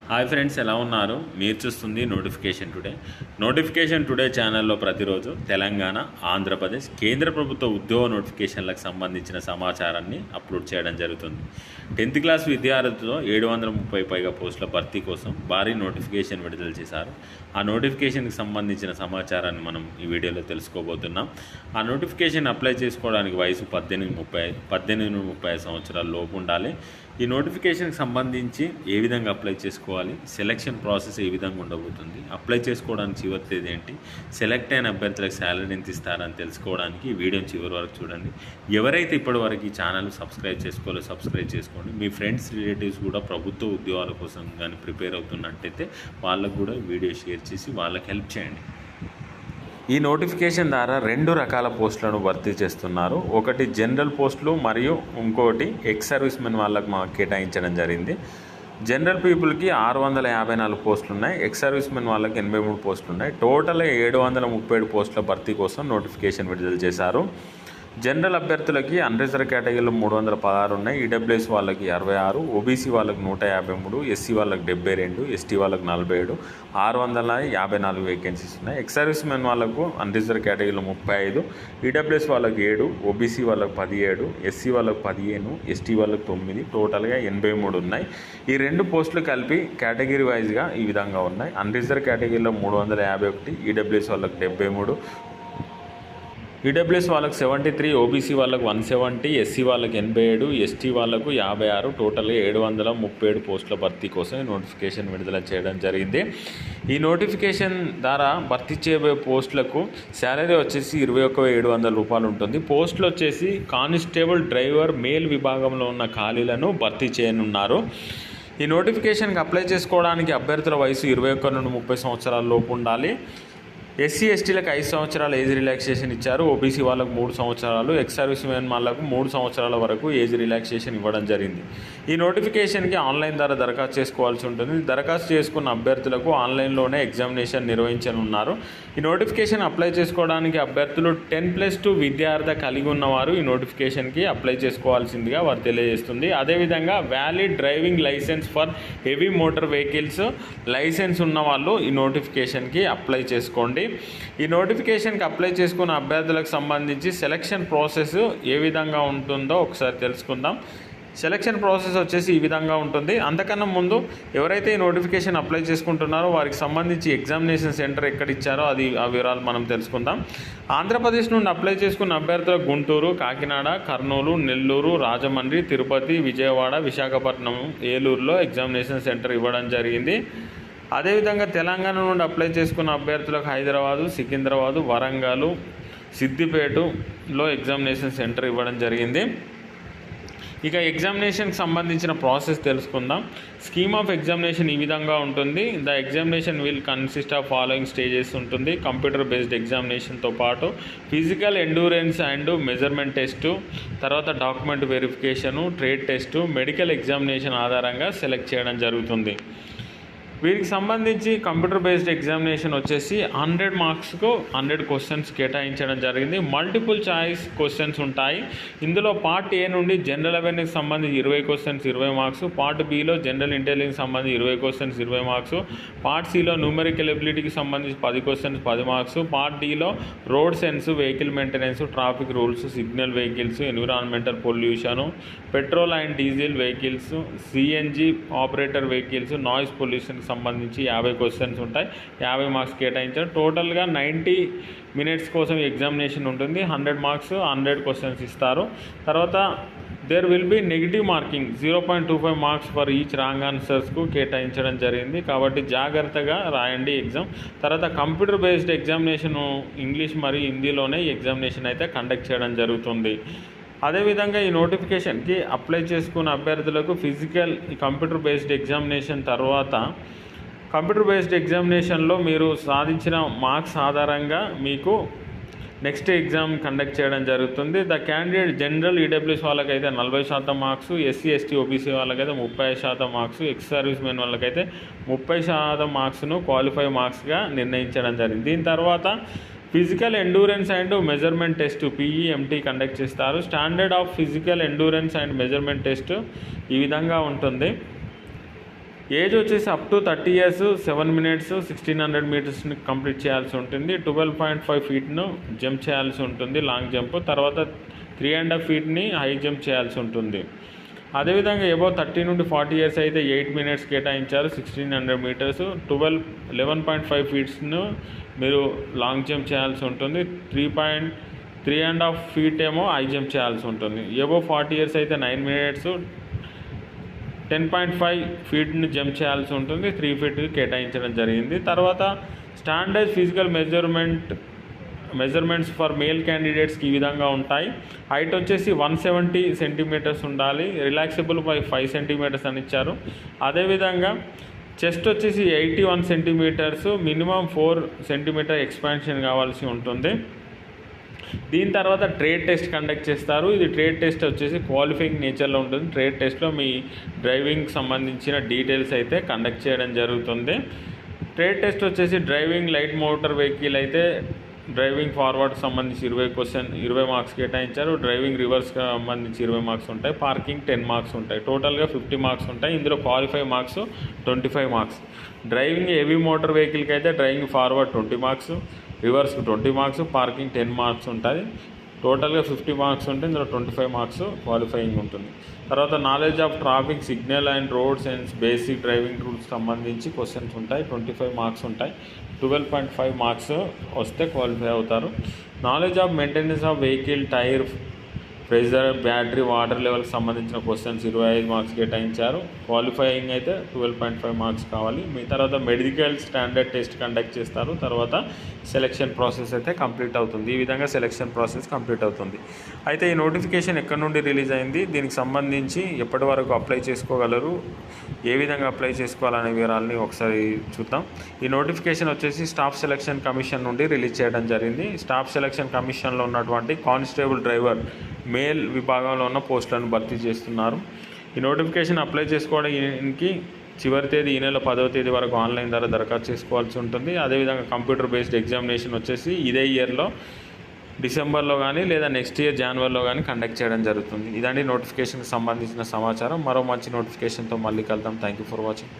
Hi friends, ఎలా ఉన్నారు? మీరు చూస్తుంది నోటిఫికేషన్ టుడే ఛానల్లో ప్రతిరోజు తెలంగాణ, ఆంధ్రప్రదేశ్ కేంద్ర ప్రభుత్వ ఉద్యోగ నోటిఫికేషన్లకు సంబంధించిన సమాచారాన్ని అప్లోడ్ చేయడం జరుగుతుంది. 10th క్లాస్ విద్యార్థులతో 730 పైగా పోస్టుల భర్తీ కోసం భారీ నోటిఫికేషన్ విడుదల చేశారు. ఆ నోటిఫికేషన్కి సంబంధించిన సమాచారాన్ని మనం ఈ వీడియోలో తెలుసుకోబోతున్నాం. ఆ నోటిఫికేషన్ అప్లై చేసుకోవడానికి వయసు 18-30 సంవత్సరాల లోపు ఉండాలి. ఈ నోటిఫికేషన్కి సంబంధించి ఏ విధంగా అప్లై చేసుకోవాలి, సెలక్షన్ ప్రాసెస్ ఏ విధంగా ఉండబోతుంది, అప్లై చేసుకోవడానికి చివరి తేదీ ఏంటి, సెలెక్ట్ అయిన అభ్యర్థులకు శాలరీ ఎంత ఇస్తారని తెలుసుకోవడానికి ఈ వీడియోని చివరి వరకు చూడండి. ఎవరైతే ఇప్పటివరకు ఈ ఛానల్ సబ్స్క్రైబ్ సబ్స్క్రైబ్ చేసుకోండి. మీ ఫ్రెండ్స్, రిలేటివ్స్ కూడా ప్రభుత్వ ఉద్యోగాల కోసం కానీ ప్రిపేర్ అవుతున్నట్టయితే వాళ్ళకు కూడా వీడియో షేర్ చేసి వాళ్ళకి హెల్ప్ చేయండి. ఈ నోటిఫికేషన్ ద్వారా 2 రకాల పోస్టులను భర్తీ చేస్తున్నారు. ఒకటి జనరల్ పోస్టులు మరియు ఇంకోటి ఎక్స్ సర్వీస్ మెన్ వాళ్ళకు మాకు కేటాయించడం జరిగింది. జనరల్ పీపుల్కి 654 పోస్టులు ఉన్నాయి, ఎక్స్ సర్వీస్ మెన్ వాళ్ళకి 83 పోస్టులు ఉన్నాయి. టోటల్గా 737 పోస్టుల భర్తీ కోసం నోటిఫికేషన్ విడుదల చేశారు. జనరల్ అభ్యర్థులకి అన్రిజర్వ్ కేటగిరీలో 316 ఉన్నాయి, ఈడబ్ల్యూఎస్ వాళ్ళకి 66, ఓబీసీ వాళ్ళకి 153, ఎస్సీ వాళ్ళకి 72, ఎస్టీ వాళ్ళకి 47, 654 వేకెన్సీస్ ఉన్నాయి. ఎక్స్ సర్వీస్ మెన్ వాళ్ళకు అన్రిజర్వ్ కేటగిరీలో 35, ఈడబ్ల్యూఎస్ వాళ్ళకి 7, ఓబీసీ వాళ్ళకి 17, ఎస్సీ వాళ్ళకి 15, ఎస్టీ వాళ్ళకి 9, టోటల్గా 83 ఉన్నాయి. ఈ 2 పోస్టులు కలిపి కేటగిరీ వైజ్గా ఈ విధంగా ఉన్నాయి. అన్రిజర్వ్ కేటగిరీలో 351, ఈడబ్ల్యూఎస్ వాళ్ళకి 73, ఈడబ్ల్యూఎస్ వాళ్ళకి 73, ఓబీసీ వాళ్ళకు 170, ఎస్సీ వాళ్ళకి 87, ఎస్టీ వాళ్ళకు 56, టోటల్గా 737 పోస్టుల భర్తీ కోసం నోటిఫికేషన్ విడుదల చేయడం జరిగింది. ఈ నోటిఫికేషన్ ద్వారా భర్తీ చేయబోయే పోస్టులకు శాలరీ వచ్చేసి 21,700 రూపాయలు ఉంటుంది. పోస్టులు వచ్చేసి కానిస్టేబుల్, డ్రైవర్, మేల్ విభాగంలో ఉన్న ఖాళీలను భర్తీ చేయనున్నారు. ఈ నోటిఫికేషన్కి అప్లై చేసుకోవడానికి అభ్యర్థుల వయసు 21 నుండి 30 సంవత్సరాల లోపు ఉండాలి. ఎస్సీ ఎస్టీలకు 5 సంవత్సరాల ఏజ్ రిలాక్సేషన్ ఇచ్చారు. ఓబీసీ వాళ్ళకు 3 సంవత్సరాలు, ఎక్స్ సర్వీస్ మెన్ వాళ్ళకు 3 సంవత్సరాల వరకు ఏజ్ రిలాక్సేషన్ ఇవ్వడం జరిగింది. ఈ నోటిఫికేషన్కి ఆన్లైన్ ద్వారా దరఖాస్తు చేసుకోవాల్సి ఉంటుంది. దరఖాస్తు చేసుకున్న అభ్యర్థులకు ఆన్లైన్లోనే ఎగ్జామినేషన్ నిర్వహించనున్నారు. ఈ నోటిఫికేషన్ అప్లై చేసుకోవడానికి అభ్యర్థులు 10+2 విద్యార్థి కలిగి ఉన్నవారు ఈ నోటిఫికేషన్కి అప్లై చేసుకోవాల్సిందిగా వారు తెలియజేస్తుంది. అదేవిధంగా valid driving licence for heavy motor vehicles licence ఉన్న వాళ్ళు ఈ నోటిఫికేషన్కి అప్లై చేసుకోండి. ఈ నోటిఫికేషన్కి అప్లై చేసుకున్న అభ్యర్థులకు సంబంధించి సెలక్షన్ ప్రాసెస్ ఏ విధంగా ఉంటుందో ఒకసారి తెలుసుకుందాం. సెలక్షన్ ప్రాసెస్ వచ్చేసి ఈ విధంగా ఉంటుంది. అంతకన్నా ముందు ఎవరైతే ఈ నోటిఫికేషన్ అప్లై చేసుకుంటున్నారో వారికి సంబంధించి ఎగ్జామినేషన్ సెంటర్ ఎక్కడ ఇచ్చారో ఆ వివరాలు మనం తెలుసుకుందాం. ఆంధ్రప్రదేశ్ నుండి అప్లై చేసుకున్న అభ్యర్థులకు గుంటూరు, కాకినాడ, కర్నూలు, నెల్లూరు, రాజమండ్రి, తిరుపతి, విజయవాడ, విశాఖపట్నం, ఏలూరులో ఎగ్జామినేషన్ సెంటర్ ఇవ్వడం జరిగింది. అదేవిధంగా తెలంగాణ నుండి అప్లై చేసుకున్న అభ్యర్థులకు హైదరాబాదు, సికింద్రాబాదు, వరంగల్, సిద్దిపేటలో ఎగ్జామినేషన్ సెంటర్ ఇవ్వడం జరిగింది. ఇక ఎగ్జామినేషన్కి సంబంధించిన ప్రాసెస్ తెలుసుకుందాం. స్కీమ్ ఆఫ్ ఎగ్జామినేషన్ ఈ విధంగా ఉంటుంది. The examination will consist of following stages ఉంటుంది. కంప్యూటర్ బేస్డ్ ఎగ్జామినేషన్తో పాటు physical endurance and measurement test, తర్వాత document verification, trade test, medical examination ఆధారంగా సెలెక్ట్ చేయడం జరుగుతుంది. వీరికి సంబంధించి కంప్యూటర్ బేస్డ్ ఎగ్జామినేషన్ వచ్చేసి 100 మార్క్స్కు 100 క్వశ్చన్స్ కేటాయించడం జరిగింది. మల్టిపుల్ చాయిస్ క్వశ్చన్స్ ఉంటాయి. ఇందులో పార్ట్ ఏ నుండి జనరల్ అవేర్నెస్ సంబంధించి 20 క్వశ్చన్స్ 20 మార్క్స్, పార్ట్ బిలో జనరల్ ఇంటెలిజెన్స్ సంబంధించి 20 క్వశ్చన్స్ 20 మార్క్స్, పార్ట్ సిలో న్యూమెరికల్ ఎబిలిటీకి సంబంధించి 10 క్వశ్చన్స్ 10 మార్క్స్, పార్ట్ డిలో road sense, vehicle maintenance, traffic rules, signal vehicles, environmental pollution, petrol and diesel vehicles, CNG operator vehicles, noise pollution సంబంధించి 50 questions ఉంటాయి. 50 marks కేటాయించారు. టోటల్గా 90 మినిట్స్ కోసం ఎగ్జామినేషన్ ఉంటుంది. 100 మార్క్స్ 100 క్వశ్చన్స్ ఇస్తారు. తర్వాత there will be negative marking 0.25 marks for each wrong ఆన్సర్స్కు కేటాయించడం జరిగింది. కాబట్టి జాగ్రత్తగా రాయండి ఎగ్జామ్. తర్వాత కంప్యూటర్ బేస్డ్ ఎగ్జామినేషన్ ఇంగ్లీష్ మరియు హిందీలోనే ఈ ఎగ్జామినేషన్ అయితే కండక్ట్ చేయడం జరుగుతుంది. అదేవిధంగా ఈ నోటిఫికేషన్కి అప్లై చేసుకున్న అభ్యర్థులకు ఫిజికల్ కంప్యూటర్ బేస్డ్ ఎగ్జామినేషన్ తర్వాత కంప్యూటర్ బేస్డ్ ఎగ్జామినేషన్లో మీరు సాధించిన మార్క్స్ ఆధారంగా మీకు నెక్స్ట్ ఎగ్జామ్ కండక్ట్ చేయడం జరుగుతుంది. ద క్యాండిడేట్ జనరల్ ఈడబ్ల్యూఎస్ వాళ్ళకైతే 40% మార్క్స్, ఎస్సీ ఎస్టీ ఓబీసీ వాళ్ళకైతే 30% మార్క్స్, ఎక్స్ సర్వీస్ మెన్ వాళ్ళకైతే 30% మార్క్స్ను క్వాలిఫై మార్క్స్గా నిర్ణయించడం జరిగింది. దీని తర్వాత physical endurance and measurement test PEMT conduct చేస్తారు. Standard of physical endurance and measurement test ఈ విధంగా ఉంటుంది. ఏజ్ వచ్చేసి అప్ టు 30 years 7 minutes 1600 మీటర్స్ని కంప్లీట్ చేయాల్సి ఉంటుంది. 12.5 feetను జంప్ చేయాల్సి ఉంటుంది లాంగ్ జంప్. తర్వాత 3.5 feetని హై జంప్ చేయాల్సి ఉంటుంది. అదేవిధంగా అబౌవ్ 30 నుండి 40 years అయితే 8 minutes కేటాయించారు 1600 మీటర్స్. 11.5 feetsను మీరు లాంగ్ జంప్ చేయాల్సి ఉంటుంది. 3.5 feet ఏమో హై జంప్ చేయాల్సి ఉంటుంది. అబౌవ్ 40 years అయితే 9 minutes 10.5 feetని జంప్ చేయాల్సి ఉంటుంది. 3 feet కేటాయించడం జరిగింది. తర్వాత standard physical measurements for male క్యాండిడేట్స్కి ఈ విధంగా ఉంటాయి. హైట్ వచ్చేసి 170 centimeters ఉండాలి. రిలాక్సబుల్ బై 5 centimeters అని ఇచ్చారు. అదేవిధంగా చెస్ట్ వచ్చేసి 81 centimeters, మినిమం 4 centimeter ఎక్స్పాన్షన్ కావాల్సి ఉంటుంది. దీని తర్వాత ట్రేడ్ టెస్ట్ కండక్ట్ చేస్తారు. ఇది ట్రేడ్ టెస్ట్ వచ్చేసి క్వాలిఫైయింగ్ నేచర్లో ఉంటుంది. ట్రేడ్ టెస్ట్లో మీ డ్రైవింగ్ సంబంధించిన డీటెయిల్స్ అయితే కండక్ట్ చేయడం జరుగుతుంది. ట్రేడ్ టెస్ట్ వచ్చేసి డ్రైవింగ్ లైట్ మోటార్ వెహికల్ అయితే డ్రైవింగ్ ఫార్వర్డ్ సంబంధించి 20 మార్క్స్ కేటాయించారు. డ్రైవింగ్ రివర్స్కి సంబంధించి 20 మార్క్స్ ఉంటాయి. పార్కింగ్ 10 మార్క్స్ ఉంటాయి. టోటల్గా 50 మార్క్స్ ఉంటాయి. ఇందులో qualify marks 25 marks. Driving heavy motor వెహికల్కి అయితే డ్రైవింగ్ ఫార్వర్డ్ 20 మార్క్స్, రివర్స్కి 20 మార్క్స్, పార్కింగ్ 10 మార్క్స్ ఉంటుంది. టోటల్గా 50 మార్క్స్ ఉంటే ఇందులో 25 మార్క్స్ క్వాలిఫైయింగ్ ఉంటుంది. తర్వాత knowledge of traffic signal and road sense basic driving rules సంబంధించి క్వశ్చన్స్ ఉంటాయి. 25 మార్క్స్ ఉంటాయి. 12.5 మార్క్స్ వస్తే క్వాలిఫై అవుతారు. Knowledge of maintenance of vehicle, tyre pressure, battery, water లెవెల్కి సంబంధించిన క్వశ్చన్స్ 25 మార్క్స్ కేటాయించారు. క్వాలిఫైయింగ్ అయితే 12.5 మార్క్స్ కావాలి. మీ తర్వాత మెడికల్ స్టాండర్డ్ టెస్ట్ కండక్ట్ చేస్తారు. తర్వాత సెలెక్షన్ ప్రాసెస్ అయితే కంప్లీట్ అవుతుంది. ఈ విధంగా సెలెక్షన్ ప్రాసెస్ కంప్లీట్ అవుతుంది. అయితే ఈ నోటిఫికేషన్ ఎక్కడి నుండి రిలీజ్ అయింది, దీనికి సంబంధించి ఎప్పటి వరకు అప్లై చేసుకోగలరు, ఏ విధంగా అప్లై చేసుకోవాలనే వివరాలని ఒకసారి చూద్దాం. ఈ నోటిఫికేషన్ వచ్చేసి స్టాఫ్ సెలక్షన్ కమిషన్ నుండి రిలీజ్ చేయడం జరిగింది. స్టాఫ్ సెలక్షన్ కమిషన్లో ఉన్నటువంటి కానిస్టేబుల్ డ్రైవర్ మేల్ విభాగంలో ఉన్న పోస్టులను భర్తీ చేస్తున్నారు. ఈ నోటిఫికేషన్ అప్లై చేసుకోవడానికి చివరి తేదీ ఈ నెల 10వ తేదీ వరకు ఆన్లైన్ ద్వారా దరఖాస్తు చేసుకోవాల్సి ఉంటుంది. అదేవిధంగా కంప్యూటర్ బేస్డ్ ఎగ్జామినేషన్ వచ్చేసి ఇదే ఇయర్లో డిసెంబర్లో కానీ లేదా నెక్స్ట్ ఇయర్ జనవరిలో కానీ కండక్ట్ చేయడం జరుగుతుంది. ఇదండి నోటిఫికేషన్కి సంబంధించిన సమాచారం. మరో మంచి నోటిఫికేషన్తో మళ్ళీ కలుద్దాం. Thank you for watching.